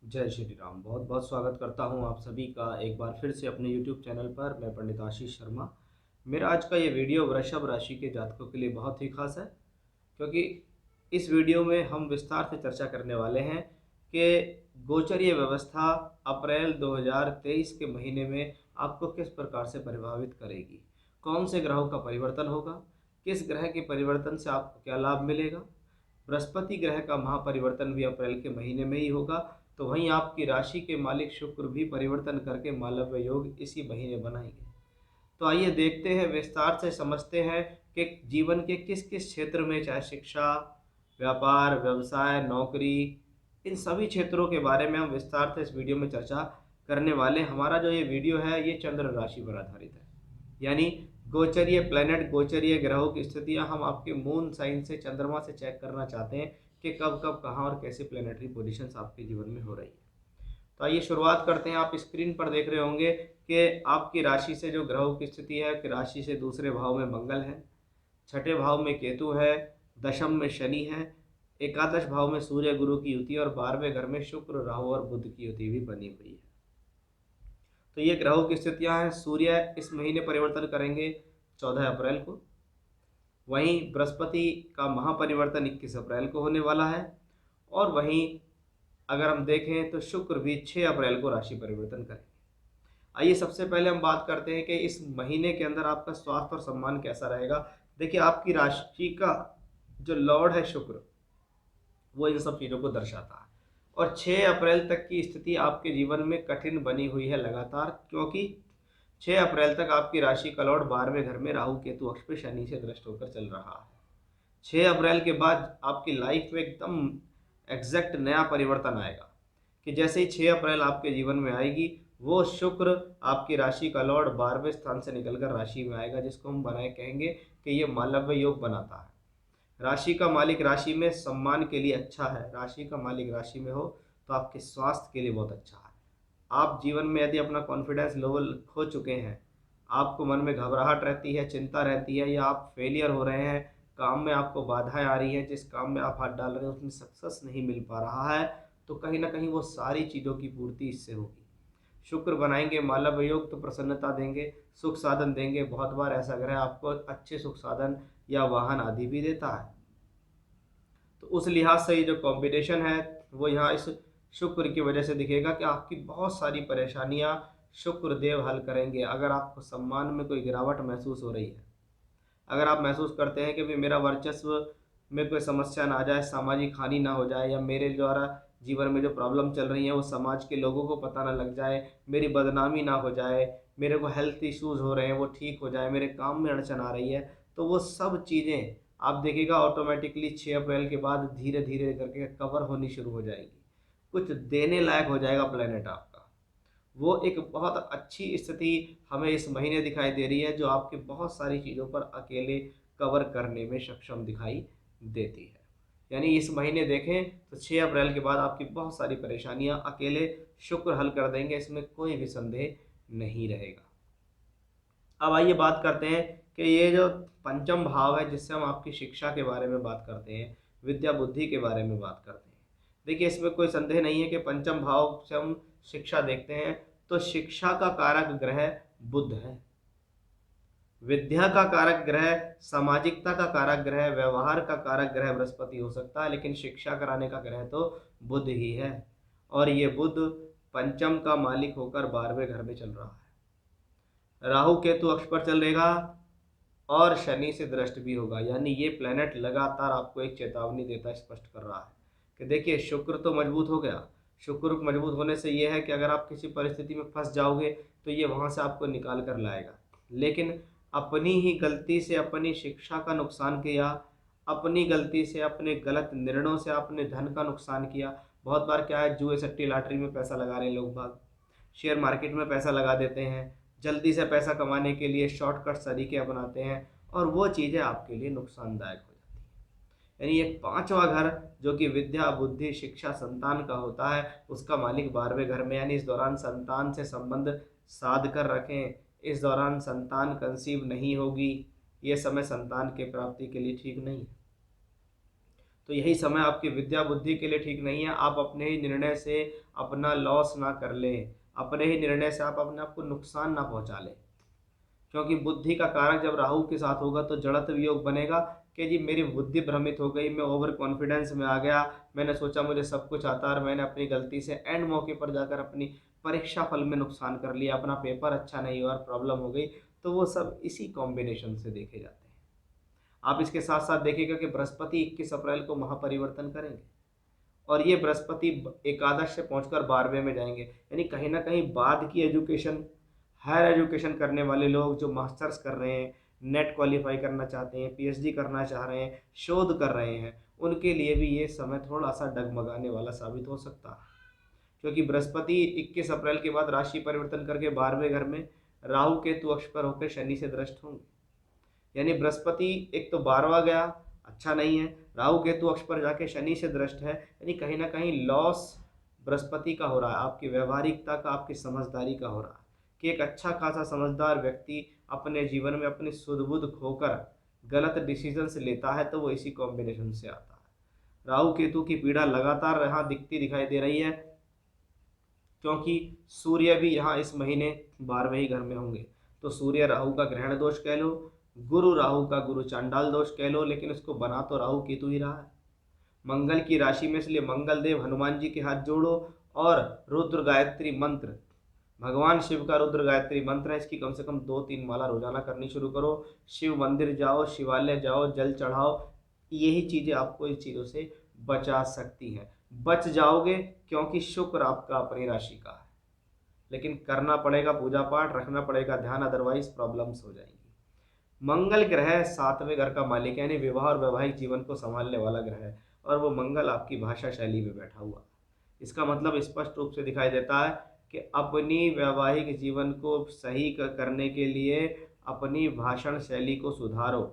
जय श्री राम। बहुत बहुत स्वागत करता हूं आप सभी का एक बार फिर से अपने YouTube चैनल पर। मैं पंडित आशीष शर्मा। मेरा आज का ये वीडियो वृषभ राशि के जातकों के लिए बहुत ही खास है, क्योंकि इस वीडियो में हम विस्तार से चर्चा करने वाले हैं कि गोचरीय व्यवस्था अप्रैल 2023 के महीने में आपको किस प्रकार से प्रभावित करेगी, कौन से ग्रहों का परिवर्तन होगा, किस ग्रह के परिवर्तन से आपको क्या लाभ मिलेगा। बृहस्पति ग्रह का महापरिवर्तन भी अप्रैल के महीने में ही होगा, तो वहीं आपकी राशि के मालिक शुक्र भी परिवर्तन करके मालव्य योग इसी महीने बनाएंगे। तो आइए देखते हैं, विस्तार से समझते हैं कि जीवन के किस किस क्षेत्र में, चाहे शिक्षा, व्यापार, व्यवसाय, नौकरी, इन सभी क्षेत्रों के बारे में हम विस्तार से इस वीडियो में चर्चा करने वाले। हमारा जो ये वीडियो है ये चंद्र राशि पर आधारित है, यानी गोचरीय प्लैनेट, गोचरीय ग्रहों की स्थितियां हम आपके मून साइन से, चंद्रमा से चेक करना चाहते हैं कि कब कब कहाँ और कैसे प्लैनेटरी पोजीशंस आपके जीवन में हो रही है। तो आइए शुरुआत करते हैं। आप स्क्रीन पर देख रहे होंगे कि आपकी राशि से जो ग्रहों की स्थिति है कि राशि से दूसरे भाव में मंगल है, छठे भाव में केतु है, दशम में शनि है, एकादश भाव में सूर्य गुरु की युति और 12वें घर में शुक्र, राहु और बुध की युति भी बनी हुई है। तो ये ग्रहों की स्थितियां हैं। सूर्य इस महीने परिवर्तन करेंगे 14 अप्रैल को। वहीं बृहस्पति का महापरिवर्तन 21 अप्रैल को होने वाला है। और वहीं अगर हम देखें तो शुक्र भी 6 अप्रैल को राशि परिवर्तन करेंगे। आइए सबसे पहले हम बात करते हैं कि इस महीने के अंदर आपका स्वास्थ्य और सम्मान कैसा रहेगा। देखिए, आपकी राशि का जो लॉर्ड है शुक्र, वो इन सब चीज़ों को दर्शाता है। और 6 अप्रैल तक की स्थिति आपके जीवन में कठिन बनी हुई है लगातार, क्योंकि 6 अप्रैल तक आपकी राशि का लॉर्ड 12वें घर में राहु केतु अक्ष पे शनि से दृष्ट होकर चल रहा है। 6 अप्रैल के बाद आपकी लाइफ में एकदम एग्जैक्ट नया परिवर्तन आएगा कि जैसे ही 6 अप्रैल आपके जीवन में आएगी, वो शुक्र आपकी राशि का लॉर्ड 12वें स्थान से निकलकर राशि में आएगा, जिसको हम बनाए कहेंगे कि ये मालव्य योग बनाता है। राशि का मालिक राशि में सम्मान के लिए अच्छा है। राशि का मालिक राशि में हो तो आपके स्वास्थ्य के लिए बहुत अच्छा है। आप जीवन में यदि अपना कॉन्फिडेंस लेवल खो चुके हैं, आपको मन में घबराहट रहती है, चिंता रहती है, या आप फेलियर हो रहे हैं, काम में आपको बाधाएं आ रही हैं, जिस काम में आप हाथ डाल रहे हैं उसमें सक्सेस नहीं मिल पा रहा है, तो कहीं ना कहीं वो सारी चीज़ों की पूर्ति इससे होगी। शुक्र बनाएंगे मालव योग तो प्रसन्नता देंगे, सुख साधन देंगे। बहुत बार ऐसा ग्रह आपको अच्छे सुख साधन या वाहन आदि भी देता है। तो उस लिहाज से ये जो कॉम्बिनेशन है वो यहाँ इस शुक्र की वजह से दिखेगा कि आपकी बहुत सारी परेशानियाँ शुक्र देव हल करेंगे। अगर आपको सम्मान में कोई गिरावट महसूस हो रही है, अगर आप महसूस करते हैं कि भाई मेरा वर्चस्व में कोई समस्या ना आ जाए, सामाजिक हानि ना हो जाए, या मेरे द्वारा जीवन में जो प्रॉब्लम चल रही है वो समाज के लोगों को पता ना लग जाए, मेरी बदनामी ना हो जाए, मेरे को हेल्थ इश्यूज़ हो रहे हैं वो ठीक हो जाए, मेरे काम में अड़चन आ रही है, तो वो सब चीज़ें आप देखिएगा ऑटोमेटिकली 6 अप्रैल के बाद धीरे धीरे करके कवर होनी शुरू हो जाएगी। कुछ देने लायक हो जाएगा प्लेनेट आपका। वो एक बहुत अच्छी स्थिति हमें इस महीने दिखाई दे रही है, जो आपके बहुत सारी चीज़ों पर अकेले कवर करने में सक्षम दिखाई देती है। यानी इस महीने देखें तो 6 अप्रैल के बाद आपकी बहुत सारी परेशानियां अकेले शुक्र हल कर देंगे, इसमें कोई भी संदेह नहीं रहेगा। अब आइए बात करते हैं कि ये जो पंचम भाव है, जिससे हम आपकी शिक्षा के बारे में बात करते हैं, विद्या बुद्धि के बारे में बात करते हैं। देखिए, इसमें कोई संदेह नहीं है कि पंचम भाव से हम शिक्षा देखते हैं तो शिक्षा का कारक ग्रह बुध है। विद्या का कारक ग्रह, सामाजिकता का कारक ग्रह, व्यवहार का कारक ग्रह बृहस्पति हो सकता है, लेकिन शिक्षा कराने का ग्रह तो बुध ही है। और ये बुध पंचम का मालिक होकर 12वें घर में चल रहा है, राहु केतु अक्ष पर चलेगा और शनि से दृष्ट भी होगा। यानी ये प्लेनेट लगातार आपको एक चेतावनी देता, स्पष्ट कर रहा है कि देखिए, शुक्र तो मजबूत हो गया। शुक्र मजबूत होने से ये है कि अगर आप किसी परिस्थिति में फंस जाओगे तो ये वहाँ से आपको निकाल कर लाएगा। लेकिन अपनी ही गलती से अपनी शिक्षा का नुकसान किया, अपनी गलती से अपने गलत निर्णयों से आपने धन का नुकसान किया। बहुत बार क्या है, जुए सट्टी लॉटरी में पैसा लगा रहे हैं लोग बाग, शेयर मार्केट में पैसा लगा देते हैं, जल्दी से पैसा कमाने के लिए शॉर्टकट तरीके अपनाते हैं, और वो चीज़ें आपके लिए नुकसानदायक हो जाती हैं। यानी एक पांचवा घर जो कि विद्या बुद्धि शिक्षा संतान का होता है, उसका मालिक 12वें घर में। यानी इस दौरान संतान से संबंध साध कर रखें। इस दौरान संतान कंसीव नहीं होगी, ये समय संतान के प्राप्ति के लिए ठीक नहीं है। तो यही समय आपकी विद्या बुद्धि के लिए ठीक नहीं है। आप अपने ही निर्णय से अपना लॉस ना कर लें, अपने ही निर्णय से आप अपने आप को नुकसान ना पहुंचा लें। क्योंकि बुद्धि का कारक जब राहु के साथ होगा तो जड़त्व योग बनेगा कि जी मेरी बुद्धि भ्रमित हो गई, मैं ओवर कॉन्फिडेंस में आ गया, मैंने सोचा मुझे सब कुछ आता है और मैंने अपनी गलती से एंड मौके पर जाकर अपनी परीक्षा फल में नुकसान कर लिया, अपना पेपर अच्छा नहीं हुआ और प्रॉब्लम हो गई। तो वो सब इसी कॉम्बिनेशन से देखे जाते हैं। आप इसके साथ साथ देखिएगा कि बृहस्पति 21 अप्रैल को महापरिवर्तन करेंगे और ये बृहस्पति एकादश से पहुंचकर 12वें में जाएंगे, यानी कहीं ना कहीं बाद की एजुकेशन, हायर एजुकेशन करने वाले लोग जो मास्टर्स कर रहे हैं, नेट क्वालिफाई करना चाहते हैं, पीएचडी करना चाह रहे हैं, शोध कर रहे हैं, उनके लिए भी ये समय थोड़ा सा डगमगाने वाला साबित हो सकता है। क्योंकि बृहस्पति 21 अप्रैल के बाद राशि परिवर्तन करके 12वें घर में राहु केतु अक्ष पर होकर शनि से दृष्ट होंगे। यानी बृहस्पति एक तो 12वां गया, अच्छा नहीं है, राहु केतु अक्ष पर जाके शनि से दृष्ट है, यानी कहीं ना कहीं लॉस बृहस्पति का हो रहा है, आपकी व्यवहारिकता का, आपकी समझदारी का हो रहा है कि एक अच्छा खासा समझदार व्यक्ति अपने जीवन में अपनी सुध-बुध खोकर गलत डिसीजंस लेता है तो वो इसी कॉम्बिनेशन से आता है। राहु केतु की पीड़ा लगातार यहाँ दिखाई दे रही है, क्योंकि सूर्य भी यहाँ इस महीने 12वें ही घर में होंगे। तो सूर्य राहु का ग्रहण दोष कह लो, गुरु राहु का गुरु चांडाल दोष कह लो, लेकिन उसको बना तो राहु केतु ही रहा है मंगल की राशि में। इसलिए मंगल देव हनुमान जी के हाथ जोड़ो और रुद्र गायत्री मंत्र, भगवान शिव का रुद्र गायत्री मंत्र है, इसकी कम से कम 2-3 माला रोजाना करनी शुरू करो। शिव मंदिर जाओ, शिवालय जाओ, जल चढ़ाओ, यही चीज़ें आपको इस चीज़ों से बचा सकती हैं। बच जाओगे क्योंकि शुक्र आपका अपनी राशि का है, लेकिन करना पड़ेगा पूजा पाठ, रखना पड़ेगा ध्यान, अदरवाइज प्रॉब्लम्स हो जाएंगी। मंगल ग्रह 7वें घर का मालिक है, यानी विवाह और वैवाहिक जीवन को संभालने वाला ग्रह है, और वो मंगल आपकी भाषा शैली में बैठा हुआ। इसका मतलब स्पष्ट रूप से दिखाई देता है कि अपनी वैवाहिक जीवन को सही करने के लिए अपनी भाषण शैली को सुधारो।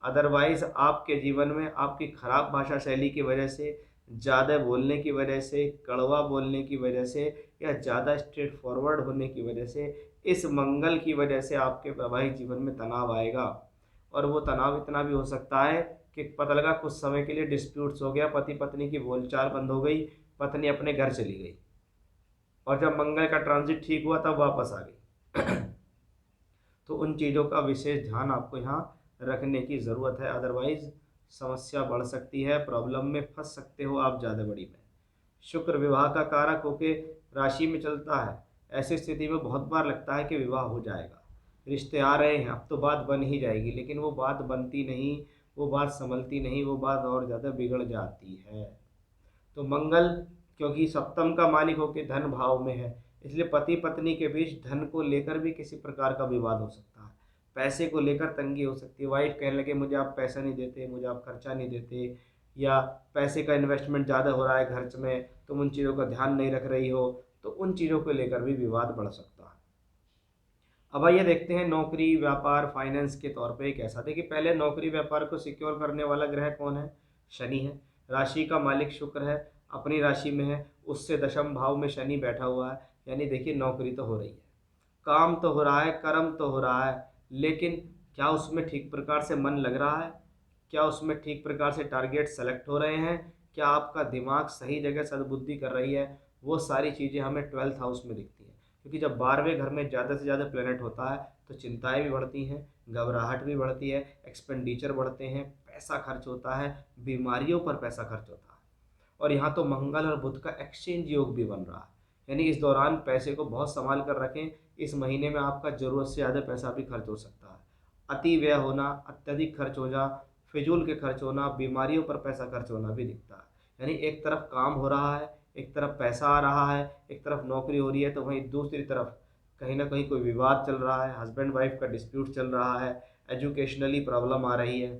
अदरवाइज आपके जीवन में आपकी खराब भाषा शैली की वजह से, ज़्यादा बोलने की वजह से, कड़वा बोलने की वजह से, या ज़्यादा स्ट्रेट फॉरवर्ड होने की वजह से, इस मंगल की वजह से आपके वैवाहिक जीवन में तनाव आएगा। और वो तनाव इतना भी हो सकता है कि पता लगा कुछ समय के लिए डिस्प्यूट्स हो गया, पति पत्नी की बोलचाल बंद हो गई, पत्नी अपने घर चली गई, और जब मंगल का ट्रांजिट ठीक हुआ तब वापस आ गई। तो उन चीज़ों का विशेष ध्यान आपको यहाँ रखने की ज़रूरत है, अदरवाइज समस्या बढ़ सकती है, प्रॉब्लम में फंस सकते हो आप ज़्यादा बड़ी में। शुक्र विवाह का कारक होके राशि में चलता है, ऐसी स्थिति में बहुत बार लगता है कि विवाह हो जाएगा, रिश्ते आ रहे हैं, अब तो बात बन ही जाएगी, लेकिन वो बात बनती नहीं, वो बात संभलती नहीं, वो बात और ज़्यादा बिगड़ जाती है। तो मंगल क्योंकि सप्तम का मालिक होकर धन भाव में है, इसलिए पति पत्नी के बीच धन को लेकर भी किसी प्रकार का विवाद हो सकता है, पैसे को लेकर तंगी हो सकती है। वाइफ कहने लगे मुझे आप पैसा नहीं देते, मुझे आप खर्चा नहीं देते, या पैसे का इन्वेस्टमेंट ज़्यादा हो रहा है खर्च में, तुम उन चीज़ों का ध्यान नहीं रख रही हो, तो उन चीज़ों को लेकर भी विवाद बढ़ सकता है। अब आइए देखते हैं नौकरी, व्यापार, फाइनेंस के तौर पे कैसा। देखिए पहले नौकरी व्यापार को सिक्योर करने वाला ग्रह कौन है? शनि है। राशि का मालिक शुक्र है, अपनी राशि में है, उससे दशम भाव में शनि बैठा हुआ है, यानी देखिए नौकरी तो हो रही है, काम तो हो रहा है, कर्म तो हो रहा है, लेकिन क्या उसमें ठीक प्रकार से मन लग रहा है? क्या उसमें ठीक प्रकार से टारगेट सेलेक्ट हो रहे हैं? क्या आपका दिमाग सही जगह सद्बुद्धि कर रही है? वो सारी चीज़ें हमें 12th हाउस में दिखती हैं, क्योंकि जब 12वें घर में ज़्यादा से ज़्यादा प्लेनेट होता है तो चिंताएं भी बढ़ती हैं, घबराहट भी बढ़ती है, एक्सपेंडिचर बढ़ते हैं, पैसा खर्च होता है, बीमारियों पर पैसा खर्च होता है। और यहाँ तो मंगल और बुध का एक्सचेंज योग भी बन रहा है, यानी इस दौरान पैसे को बहुत संभाल कर रखें। इस महीने में आपका ज़रूरत से ज़्यादा पैसा भी खर्च हो सकता है, अति व्यय होना, अत्यधिक खर्च होना, फिजूल के खर्च होना, बीमारियों पर पैसा खर्च होना भी दिखता है। यानी एक तरफ काम हो रहा है, एक तरफ पैसा आ रहा है, एक तरफ नौकरी हो रही है, तो वहीं दूसरी तरफ कहीं ना कहीं कोई विवाद चल रहा है, हस्बैंड वाइफ का डिस्प्यूट चल रहा है, एजुकेशनली प्रॉब्लम आ रही है।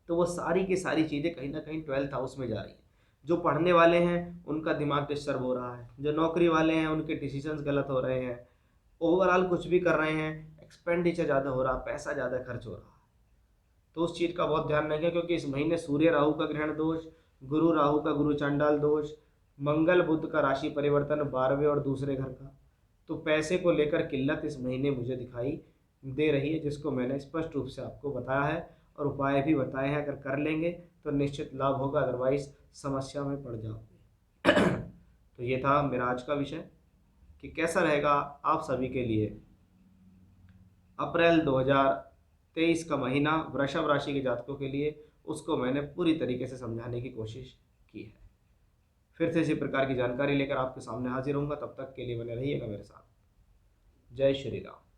तो वो सारी की सारी चीज़ें कहीं ना कहीं 12th हाउस में जा रही है। जो पढ़ने वाले हैं उनका दिमाग डिस्टर्ब हो रहा है, जो नौकरी वाले हैं उनके डिसीजंस गलत हो रहे हैं, ओवरऑल कुछ भी कर रहे हैं, एक्सपेंडिचर ज़्यादा हो रहा है, पैसा ज़्यादा खर्च हो रहा है। तो उस चीज़ का बहुत ध्यान रखें, क्योंकि इस महीने सूर्य राहु का ग्रहण दोष, गुरु राहु का गुरु चांडाल दोष, मंगल बुध का राशि परिवर्तन 12वें और दूसरे घर का, तो पैसे को लेकर किल्लत इस महीने मुझे दिखाई दे रही है, जिसको मैंने स्पष्ट रूप से आपको बताया है और उपाय भी बताए हैं। अगर कर लेंगे तो निश्चित लाभ होगा, अदरवाइज समस्या में पड़ जाओगे। तो ये था मेरा आज का विषय कि कैसा रहेगा आप सभी के लिए अप्रैल 2023 का महीना वृषभ राशि के जातकों के लिए, उसको मैंने पूरी तरीके से समझाने की कोशिश की है। फिर से इसी प्रकार की जानकारी लेकर आपके सामने हाजिर होऊंगा, तब तक के लिए बने रहिएगा मेरे साथ। जय श्री राम।